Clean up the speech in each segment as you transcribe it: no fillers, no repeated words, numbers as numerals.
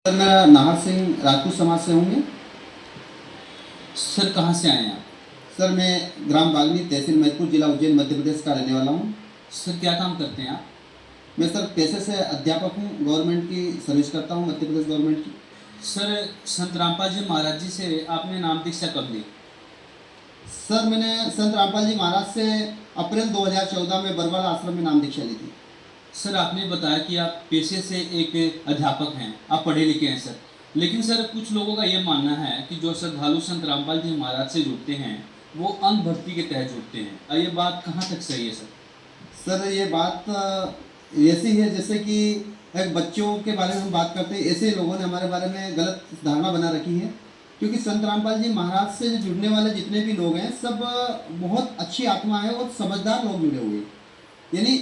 Sir मैं नाहर सिंह राजपूत समाज से हूँ। सर कहाँ से आए हैं आप? सर मैं ग्राम बागनी तहसील मैदपुर जिला उज्जैन मध्य प्रदेश का रहने वाला हूँ। सर क्या काम करते हैं आप? मैं सर पेशे से अध्यापक हूँ, गवर्नमेंट की सर्विस करता हूँ, मध्य प्रदेश गवर्नमेंट की। सर संत रामपाल जी महाराज जी से आपने नाम दीक्षा कब ली? सर मैंने संत रामपाल जी महाराज से अप्रैल 2014 में बरवाला आश्रम में नाम दीक्षा ली थी। सर आपने बताया कि आप पेशे से एक अध्यापक हैं, आप पढ़े लिखे हैं सर, लेकिन सर कुछ लोगों का ये मानना है कि जो श्रद्धालु संत रामपाल जी महाराज से जुड़ते हैं वो अंधभक्ति के तहत जुड़ते हैं। और ये बात कहाँ तक सही है सर? सर ये बात ऐसी है जैसे कि एक बच्चों के बारे में हम बात करते हैं, ऐसे लोगों ने हमारे बारे में गलत धारणा बना रखी है। क्योंकि संत रामपाल जी महाराज से जुड़ने वाले जितने भी लोग हैं सब बहुत अच्छी आत्मा है और समझदार लोग जुड़े हुए हैं। यानी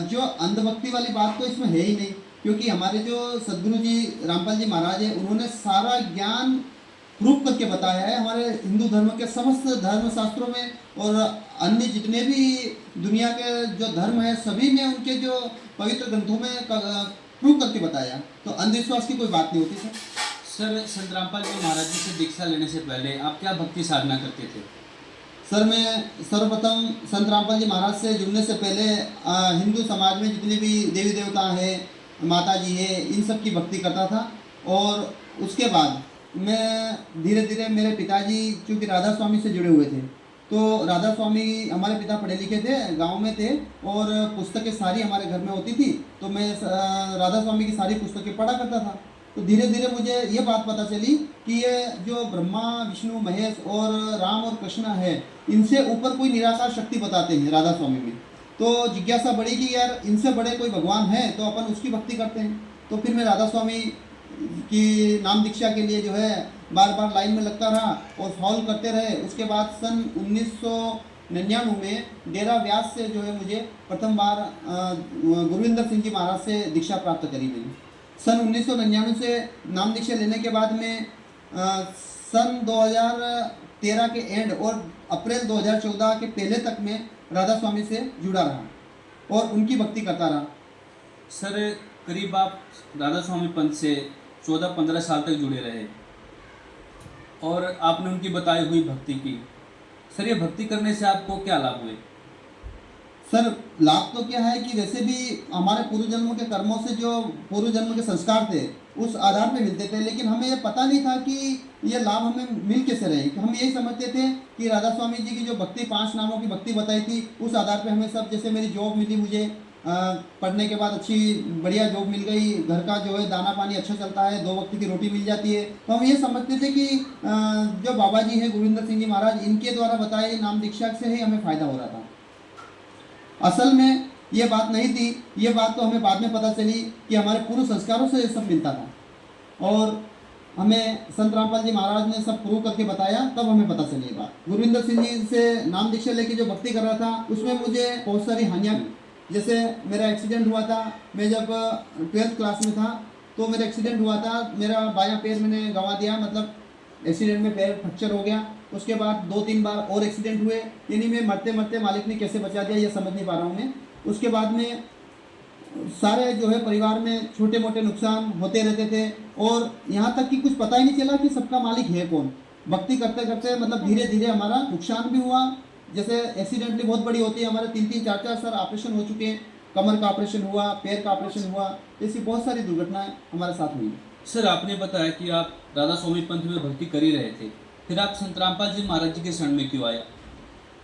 जो अंधभक्ति वाली बात तो इसमें है ही नहीं। क्योंकि हमारे जो सदगुरु जी रामपाल जी महाराज है उन्होंने सारा ज्ञान प्रूफ करके बताया है हमारे हिंदू धर्म के समस्त धर्म शास्त्रों में, और अन्य जितने भी दुनिया के जो धर्म है सभी में उनके जो पवित्र ग्रंथों में प्रूफ करके बताया। तो अंधविश्वास की कोई बात नहीं होती सर। सर संत रामपाल जी महाराज जी से दीक्षा लेने से पहले आप क्या भक्ति साधना करते थे? सर मैं सर्वप्रथम संत रामपाल जी महाराज से जुड़ने से पहले हिंदू समाज में जितने भी देवी देवता हैं, माता जी है, इन सब की भक्ति करता था। और उसके बाद मैं धीरे धीरे मेरे पिताजी चूँकि राधा स्वामी से जुड़े हुए थे, तो राधा स्वामी हमारे पिता पढ़े लिखे थे, गांव में थे और पुस्तकें सारी हमारे घर में होती थी, तो मैं राधा स्वामी की सारी पुस्तकें पढ़ा करता था। तो धीरे धीरे मुझे ये बात पता चली कि ये जो ब्रह्मा विष्णु महेश और राम और कृष्ण है इनसे ऊपर कोई निराकार शक्ति बताते हैं राधा स्वामी में। तो जिज्ञासा बढ़ी कि यार इनसे बड़े कोई भगवान है तो अपन उसकी भक्ति करते हैं। तो फिर मैं राधा स्वामी की नाम दीक्षा के लिए जो है बार बार लाइन में लगता रहा और फॉलो करते रहे। उसके बाद सन 1999 में डेरा व्यास से जो है मुझे प्रथम बार गुरविंदर सिंह जी महाराज से दीक्षा प्राप्त करी मैंने। सन 1999 से नाम दीक्षा लेने के बाद में सन 2013 के एंड और अप्रैल 2014 के पहले तक में राधा स्वामी से जुड़ा रहा और उनकी भक्ति करता रहा। सर करीब आप राधा स्वामी पंथ से 14-15 साल तक जुड़े रहे और आपने उनकी बताई हुई भक्ति की। सर ये भक्ति करने से आपको क्या लाभ हुए? सर लाभ तो क्या है कि वैसे भी हमारे पूर्व जन्मों के कर्मों से जो पूर्व जन्म के संस्कार थे उस आधार पे मिलते थे, लेकिन हमें ये पता नहीं था कि ये लाभ हमें मिल कैसे रहे। हम यही समझते थे कि राधा स्वामी जी की जो भक्ति 5 नामों की भक्ति बताई थी उस आधार पे हमें सब, जैसे मेरी जॉब मिली मुझे पढ़ने के बाद अच्छी बढ़िया जॉब मिल गई, घर का जो है दाना पानी अच्छा चलता है, 2 वक्त की रोटी मिल जाती है, तो हम ये समझते थे कि जो बाबा जी हैं गुरविंदर सिंह जी महाराज इनके द्वारा बताए नाम दीक्षा से ही हमें फ़ायदा हो रहा था। असल में ये बात नहीं थी। ये बात तो हमें बाद में पता चली कि हमारे पूर्व संस्कारों से ये सब मिलता था और हमें संत रामपाल जी महाराज ने सब प्रूव करके बताया, तब हमें पता चली ये बात। गुरविंदर सिंह जी से नाम दीक्षा लेके जो भक्ति कर रहा था उसमें मुझे बहुत सारी हानियाँ हुई। जैसे मेरा एक्सीडेंट हुआ था, मैं जब 12th क्लास में था तो मेरा एक्सीडेंट हुआ था, मेरा बायां पैर मैंने गंवा दिया, मतलब एक्सीडेंट में पैर फ्रैक्चर हो गया। उसके बाद 2-3 बार और एक्सीडेंट हुए, यानी मैं मरते मरते मालिक ने कैसे बचा दिया ये समझ नहीं पा रहा हूँ मैं। उसके बाद में सारे जो है परिवार में छोटे मोटे नुकसान होते रहते थे और यहाँ तक कि कुछ पता ही नहीं चला कि सबका मालिक है कौन। भक्ति करते करते मतलब धीरे धीरे हमारा नुकसान भी हुआ। जैसे एक्सीडेंटली बहुत बड़ी होती है, हमारे 3-3 4-4 सर ऑपरेशन हो चुके हैं, कमर का ऑपरेशन हुआ, पैर का ऑपरेशन हुआ, ऐसी बहुत सारी दुर्घटनाएं हमारे साथ हुई। सर आपने बताया कि आप राधा स्वामी पंथ में भक्ति कर ही रहे थे, फिर आप संत रामपाल जी महाराज जी के शरण में क्यों आया?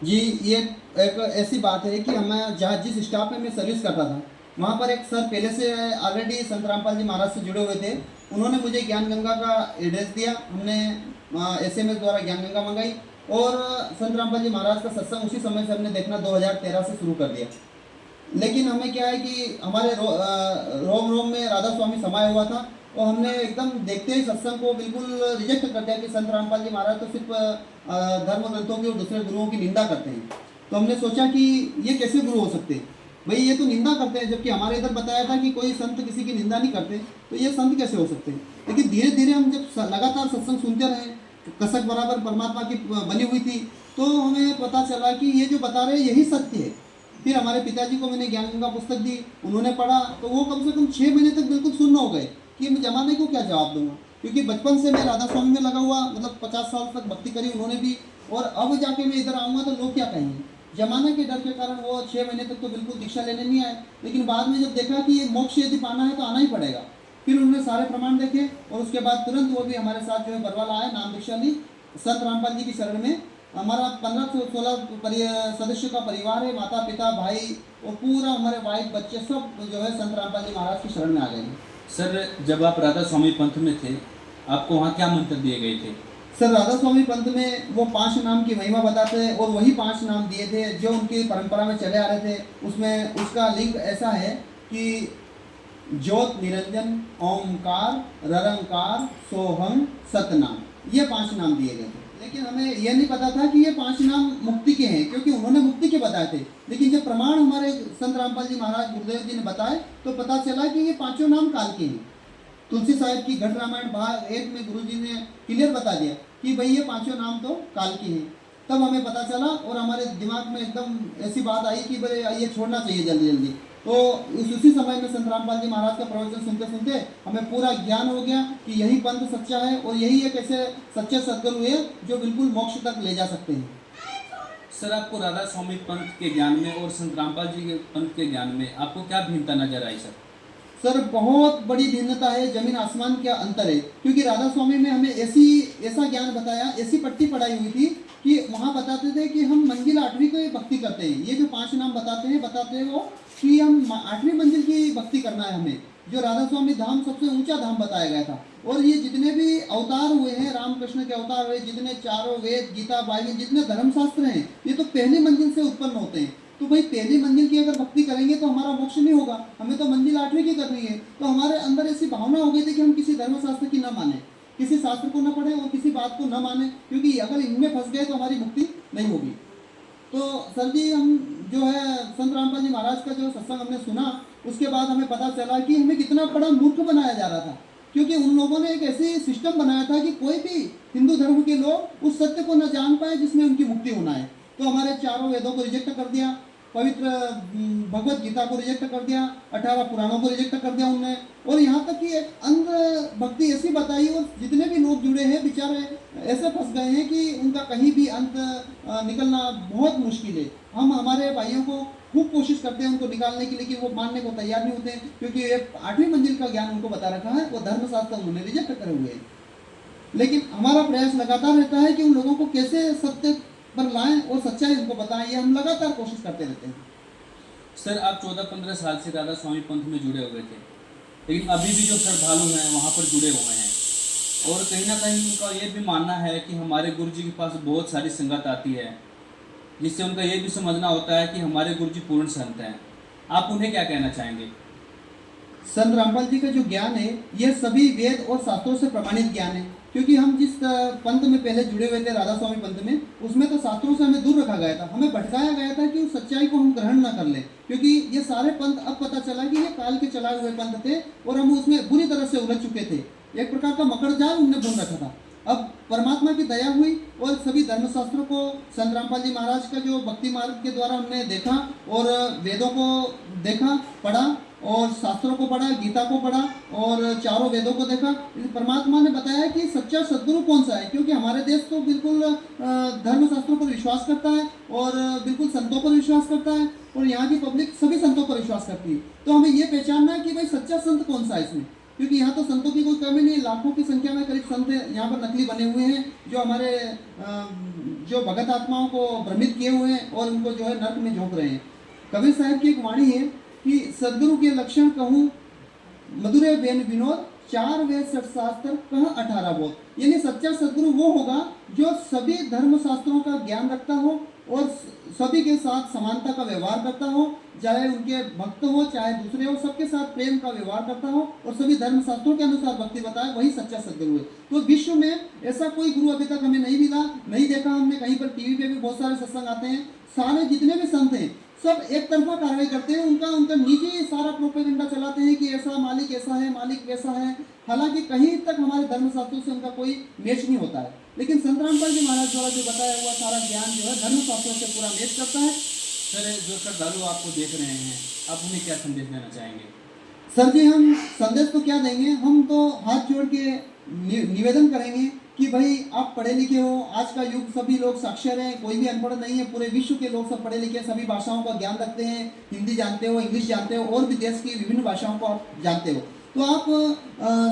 जी ये एक ऐसी बात है कि हमें जहाँ जिस स्टाफ में मैं सर्विस करता था वहाँ पर एक सर पहले से ऑलरेडी संत रामपाल जी महाराज से जुड़े हुए थे। उन्होंने मुझे ज्ञान गंगा का एड्रेस दिया, हमने SMS द्वारा ज्ञान गंगा मंगाई और संत रामपाल जी महाराज का सत्संग उसी समय से हमने देखना 2013 से शुरू कर दिया। लेकिन हमें क्या है कि हमारे रोम रोम में राधा स्वामी समाया हुआ था और हमने एकदम देखते ही सत्संग को बिल्कुल रिजेक्ट कर दिया कि संत रामपाल जी महाराज तो सिर्फ धर्म ग्रंथों की और दूसरे गुरुओं की निंदा करते हैं। तो हमने सोचा कि ये कैसे गुरु हो सकते हैं, भाई ये तो निंदा करते हैं, जबकि हमारे इधर बताया था कि कोई संत किसी की निंदा नहीं करते, तो ये संत कैसे हो सकते हैं। लेकिन धीरे धीरे हम जब लगातार सत्संग सुनते रहे, कसक बराबर परमात्मा की बनी हुई थी, तो हमें पता चला कि ये जो बता रहे हैं यही सत्य है। फिर हमारे पिताजी को मैंने ज्ञान गंगा पुस्तक दी, उन्होंने पढ़ा, तो वो कम से कम 6 महीने तक बिल्कुल सुन्न हो गए कि मैं जमाने को क्या जवाब दूंगा, क्योंकि बचपन से मैं राधा स्वामी में लगा हुआ, मतलब 50 साल तक भक्ति करी उन्होंने भी, और अब जाके मैं इधर आऊँगा तो लोग क्या कहेंगे। जमाने के डर के कारण वो 6 महीने तक तो बिल्कुल दीक्षा लेने नहीं आए, लेकिन बाद में जब देखा कि ये मोक्ष यदि पाना है तो आना ही पड़ेगा, फिर उन्होंने सारे प्रमाण देखे और उसके बाद तुरंत वो भी हमारे साथ जो है बरवाला आए, नाम दीक्षा ली संत रामपाल जी की शरण में। हमारा 15-16 सदस्य का परिवार है, माता पिता भाई और पूरा हमारे वाइफ बच्चे सब जो है संत रामपाल जी महाराज की शरण में आ गए हैं। सर जब आप राधा स्वामी पंथ में थे, आपको वहाँ क्या मंत्र दिए गए थे? सर राधा स्वामी पंथ में वो 5 नाम की महिमा बताते हैं और वही 5 नाम दिए थे जो उनकी परंपरा में चले आ रहे थे। उसमें उसका लिंक ऐसा है कि ज्योत निरंजन ओमकार ररंकार सोहम सतनाम, ये 5 नाम दिए गए थे। लेकिन हमें यह नहीं पता था कि ये 5 नाम मुक्ति के हैं, क्योंकि उन्होंने मुक्ति के बताए थे, लेकिन जब प्रमाण हमारे संत रामपाल जी महाराज गुरुदेव जी ने बताए तो पता चला कि ये 5 नाम काल के हैं। तुलसी साहिब की घट रामायण भाग 1 में गुरुजी ने क्लियर बता दिया कि भाई ये 5 नाम तो काल के हैं। तब हमें पता चला और हमारे दिमाग में एकदम ऐसी बात आई कि भाई ये छोड़ना चाहिए जल्दी जल्दी। तो उसी समय में संत रामपाल जी महाराज का प्रवचन सुनते सुनते हमें पूरा ज्ञान हो गया कि यही पंथ सच्चा है और यही एक ऐसे सच्चे सद्गुरु है जो बिल्कुल मोक्ष तक ले जा सकते हैं। सर आपको राधा स्वामी पंथ के ज्ञान में और संत रामपाल जी के पंथ के ज्ञान में आपको क्या भिन्नता नजर आई सर? सर बहुत बड़ी भिन्नता है, जमीन आसमान का अंतर है, क्योंकि राधा स्वामी में हमें ऐसा ज्ञान बताया, ऐसी पट्टी पढ़ाई हुई थी कि वहाँ बताते थे कि हम मंजिल 8वीं की भक्ति करते हैं। ये जो 5 नाम बताते हैं वो कि हम 8वीं मंजिल की भक्ति करना है हमें। जो राधा स्वामी धाम सबसे ऊंचा धाम बताया गया था, और ये जितने भी अवतार हुए हैं, रामकृष्ण के अवतार हुए, जितने चारों वेद गीता बाइबल जितने धर्मशास्त्र हैं, ये तो पहली मंजिल से उत्पन्न होते हैं। तो भाई पहली मंजिल की अगर भक्ति करेंगे तो हमारा मोक्ष नहीं होगा, हमें तो मंजिल 8वीं की करनी है। तो हमारे अंदर ऐसी भावना हो गई थी कि हम किसी धर्मशास्त्र की न माने, किसी शास्त्र को न पढ़े और किसी बात को न माने, क्योंकि अगर इनमें फंस गए तो हमारी मुक्ति नहीं होगी। तो सर जी हम जो है संत रामपाल जी महाराज का जो सत्संग हमने सुना, उसके बाद हमें पता चला कि हमें कितना बड़ा मूर्ख बनाया जा रहा था, क्योंकि उन लोगों ने एक ऐसी सिस्टम बनाया था कि कोई भी हिंदू धर्म के लोग उस सत्य को न जान पाए जिसमें उनकी मुक्ति होना है। तो हमारे चारों वेदों को रिजेक्ट कर दिया, पवित्र भगवत गीता को रिजेक्ट कर दिया, 18 पुराणों को रिजेक्ट कर दिया उनने, और यहाँ तक कि एक अंध भक्ति ऐसी बताई, और जितने भी लोग जुड़े हैं बेचारे ऐसे फंस गए हैं कि उनका कहीं भी अंत निकलना बहुत मुश्किल है। हम हमारे भाइयों को खूब कोशिश करते हैं उनको निकालने की, लेकिन वो मानने को तैयार नहीं होते हैं, क्योंकि एक 8वीं मंजिल का ज्ञान उनको बता रखा है, वो धर्मशास्त्र उन्होंने रिजेक्ट करे हुए हैं। लेकिन हमारा प्रयास लगातार रहता है कि उन लोगों को कैसे सत्य पर लाएं और सच्चाई उनको बताएं, ये हम लगातार कोशिश करते रहते हैं। सर आप 14-15 साल से राधा स्वामी पंथ में जुड़े हुए थे, लेकिन अभी भी जो श्रद्धालु हैं वहाँ पर जुड़े हुए हैं, और कहीं ना कहीं उनका ये भी मानना है कि हमारे गुरु जी के पास बहुत सारी संगत आती है, जिससे उनका ये भी समझना होता है कि हमारे गुरु जी पूर्ण संत हैं। आप उन्हें क्या कहना चाहेंगे? संत रामपाल जी का जो ज्ञान है यह सभी वेद और शास्त्रों से प्रमाणित ज्ञान है, क्योंकि हम जिस पंथ में पहले जुड़े हुए थे राधा स्वामी पंथ में, उसमें तो शास्त्रों से हमें दूर रखा गया था, हमें भटकाया गया था कि उस सच्चाई को हम ग्रहण न कर लें, क्योंकि ये सारे पंथ अब पता चला कि ये काल के चलाए हुए पंथ थे और हम उसमें बुरी तरह से उलझ चुके थे। एक प्रकार का मकड़ जाल हमने बुन रखा था। अब परमात्मा की दया हुई और सभी धर्मशास्त्रों को संत रामपाल जी महाराज का जो भक्ति मार्ग के द्वारा हमने देखा, और वेदों को देखा, पढ़ा, और शास्त्रों को पढ़ा, गीता को पढ़ा और चारों वेदों को देखा। परमात्मा ने बताया कि सच्चा सद्गुरु कौन सा है, क्योंकि हमारे देश तो बिल्कुल धर्मशास्त्रों पर विश्वास करता है और बिल्कुल संतों पर विश्वास करता है, और यहाँ की पब्लिक सभी संतों पर विश्वास करती है। तो हमें ये पहचानना है कि भाई सच्चा संत कौन सा है इसमें, क्योंकि यहाँ तो संतों की कोई कमी नहीं, लाखों की संख्या में करीब संत यहाँ पर नकली बने हुए हैं, जो हमारे जो भगत आत्माओं को भ्रमित किए हुए हैं और उनको जो है नर्क में झोंक रहे हैं। कबीर साहब की एक वाणी है कि सद्गुरु के लक्षण कहूँ मधुरे बेन विनोद, 4 वेद 6 शास्त्र कह 18 बोध। यानी सच्चा सद्गुरु वो होगा जो सभी धर्म शास्त्रों का ज्ञान रखता हो और सभी के साथ समानता का व्यवहार करता हो, चाहे उनके भक्त हो चाहे दूसरे हो, सबके साथ प्रेम का व्यवहार करता हो और सभी धर्म शास्त्रों के अनुसार भक्ति बताए, वही सच्चा सद्गुरु है। तो विश्व में ऐसा कोई गुरु अभी तक हमें नहीं मिला, नहीं देखा हमने। कहीं पर टीवी पे भी बहुत सारे सत्संग आते हैं, सारे जितने भी संत हैं सब एक तरफा कार्रवाई करते हैं, उनका निजी सारा प्रोपेगेंडा चलाते हैं कि ऐसा मालिक ऐसा है, मालिक वैसा है, हालांकि कहीं तक हमारे धर्मशास्त्रों से उनका कोई मैच नहीं होता है। लेकिन संत रामपाल जी महाराज द्वारा जो बताया हुआ सारा ज्ञान जो है धर्मशास्त्रों से पूरा मैच करता है। सर जो श्रद्धालु आपको देख रहे हैं, आप उन्हें क्या संदेश देना चाहेंगे? सर जी, हम संदेश तो क्या देंगे, हम तो हाथ जोड़ के निवेदन करेंगे कि भाई आप पढ़े लिखे हो, आज का युग सभी लोग साक्षर हैं, कोई भी अनपढ़ नहीं है, पूरे विश्व के लोग सब पढ़े लिखे हैं, सभी भाषाओं का ज्ञान रखते हैं, हिंदी जानते हो, इंग्लिश जानते हो और भी देश की विभिन्न भाषाओं को आप जानते हो। तो आप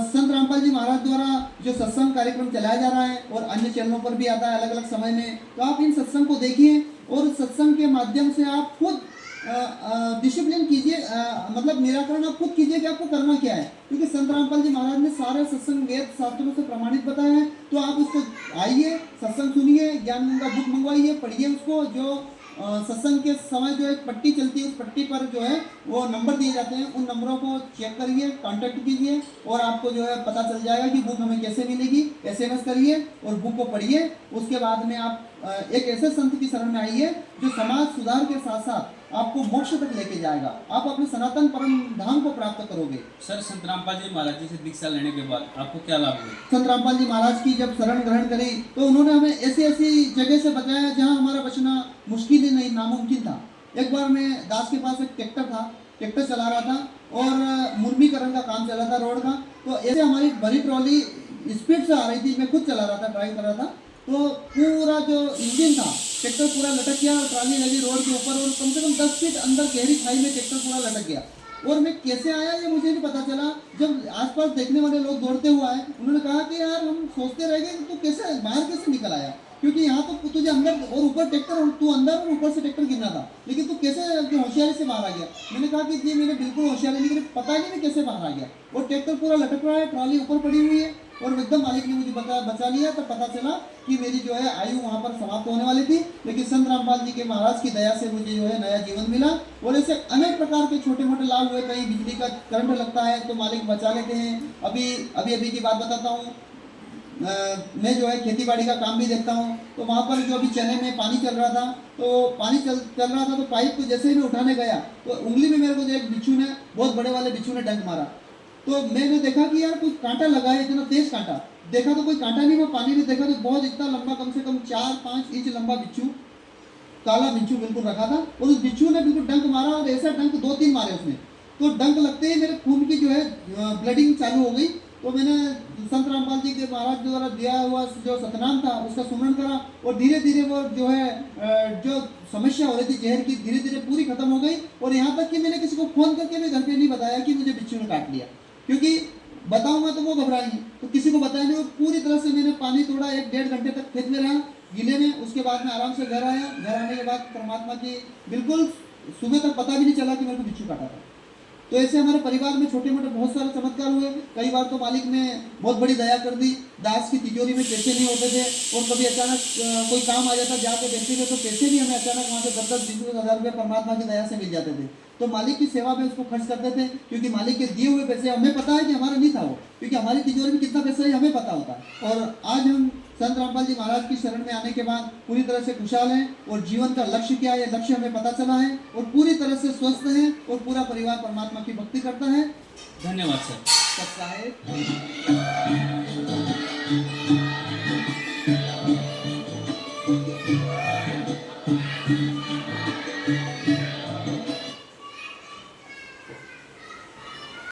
संत रामपाल जी महाराज द्वारा जो सत्संग कार्यक्रम चलाया जा रहा है और अन्य चैनलों पर भी आता है अलग अलग समय में, तो आप इन सत्संग को देखिए और सत्संग के माध्यम से आप खुद डिसिप्लिन कीजिए, मतलब निराकरण आप खुद कीजिए कि आपको करना क्या है, क्योंकि संत रामपाल जी महाराज ने सारे सत्संग वेद शास्त्रों से प्रमाणित बताया है। तो आप उसको आइए, सत्संग सुनिए, ज्ञान गंगा बुक मंगवाइए, पढ़िए उसको। जो सत्संग के समय जो एक पट्टी चलती है, उस पट्टी पर जो है वो नंबर दिए जाते हैं, उन नंबरों को चेक करिए, कांटेक्ट कीजिए और आपको जो है पता चल जाएगा कि बुक हमें कैसे मिलेगी। SMS करिए और बुक को पढ़िए। उसके बाद में आप एक ऐसे संत की शरण में आइए जो समाज सुधार के साथ साथ आपको मोक्ष तक लेके जाएगा, आप अपने सनातन परम धाम को प्राप्त करोगे। सर, संत रामपाल जी महाराज जी से दीक्षा लेने के बाद आपको क्या लाभ हुए? संत रामपाल जी महाराज की जब शरण ग्रहण करी तो उन्होंने हमें ऐसी ऐसी जगह से बचाया जहाँ हमारा बचना मुश्किल ही नहीं, नामुमकिन था। एक बार मैं दास के पास एक ट्रैक्टर था, ट्रैक्टर चला रहा था और मुर्मीकरण का काम चला था रोड का। तो ऐसे हमारी बड़ी ट्रॉली स्पीड से आ रही थी, मैं खुद चला रहा था, ड्राइव कर रहा था। तो पूरा जो इंजन था, ट्रैक्टर पूरा लटक गया और ट्रॉली लगी रोड के ऊपर और कम से कम 10 फीट अंदर गहरी खाई में ट्रैक्टर पूरा लटक गया। और मैं कैसे आया ये मुझे नहीं पता चला। जब आसपास देखने वाले लोग दौड़ते हुए आए, उन्होंने कहा कि यार हम सोचते रह गए कि तू कैसे बाहर कैसे निकल आया, क्योंकि यहाँ तो तुझे अंदर और ऊपर ट्रैक्टर और तू अंदर और ऊपर से ट्रैक्टर गिरना था, लेकिन तू कैसे होशियारी से बाहर आ गया। मैंने कहा कि जी मैंने बिल्कुल होशियारी नहीं करी, पता ही नहीं मैं कैसे बाहर आ गया। और ट्रैक्टर पूरा लटक रहा है, ट्रॉली ऊपर पड़ी हुई है और एकदम मालिक ने मुझे बचा लिया। तो पता चला कि मेरी जो है आयु वहाँ पर समाप्त होने वाली थी, लेकिन संत रामपाल जी के महाराज की दया से मुझे जो है नया जीवन मिला। और ऐसे अनेक प्रकार के छोटे मोटे लाभ हुए। कहीं बिजली का करंट लगता है तो मालिक बचा लेते हैं। अभी की बात बताता हूँ, मैं जो है खेती बाड़ी का काम भी देखता हूँ। तो वहाँ पर जो अभी चने में पानी चल रहा था, तो पानी चल रहा था तो पाइप को जैसे ही मैं उठाने गया तो उंगली में मेरे को जो एक बिच्छू ने, बहुत बड़े वाले बिच्छू ने डंक मारा। तो मैंने देखा कि यार कुछ कांटा लगा है, इतना तेज कांटा। देखा तो कोई कांटा नहीं, मैं पानी में देखा तो बहुत इतना लंबा, कम से कम 4-5 इंच लंबा बिच्छू, काला बिच्छू बिल्कुल रखा था। और उस बिच्छू ने बिल्कुल डंक मारा और ऐसा डंक 2-3 मारे उसने। तो डंक लगते ही मेरे खून की जो है ब्लडिंग चालू हो गई। तो मैंने संत रामपाल जी के महाराज द्वारा दिया हुआ जो सतनाम था उसका सुमरण करा और धीरे धीरे वो जो है जो समस्या हो रही थी जहर की, धीरे धीरे पूरी खत्म हो गई। और यहाँ तक कि मैंने किसी को फोन करके भी घर पे नहीं बताया कि मुझे बिच्छू ने काट लिया, क्योंकि बताऊंगा तो वो घबराएंगे। तो किसी को बताया नहीं। और पूरी तरह से मैंने पानी तोड़ा, 1-1.5 घंटे तक खेत में रहा गीले में। उसके बाद में आराम से घर आया। घर आने के बाद परमात्मा की बिल्कुल सुबह तक पता भी नहीं चला कि मेरे को बिच्छू काटा था। तो ऐसे हमारे परिवार में छोटे मोटे बहुत सारे चमत्कार हुए। कई बार तो मालिक ने बहुत बड़ी दया कर दी। दास की तिजोरी में पैसे नहीं होते थे और कभी अचानक कोई काम आ जाता, जाके देखते थे तो पैसे भी हमें अचानक वहाँ से 10-10, 20-20 हज़ार रुपये परमात्मा की दया से मिल जाते थे। तो मालिक की सेवा में उसको खर्च करते थे, क्योंकि मालिक के दिए हुए पैसे हमें पता है कि हमारा नहीं था वो, क्योंकि हमारी तिजोरी में कितना पैसा है हमें पता होता है। और आज हम संत रामपाल जी महाराज की शरण में आने के बाद पूरी तरह से खुशहाल हैं और जीवन का लक्ष्य क्या है, लक्ष्य हमें पता चला है और पूरी तरह से स्वस्थ हैं और पूरा परिवार परमात्मा की भक्ति करता है। धन्यवाद सर। सत साहेब।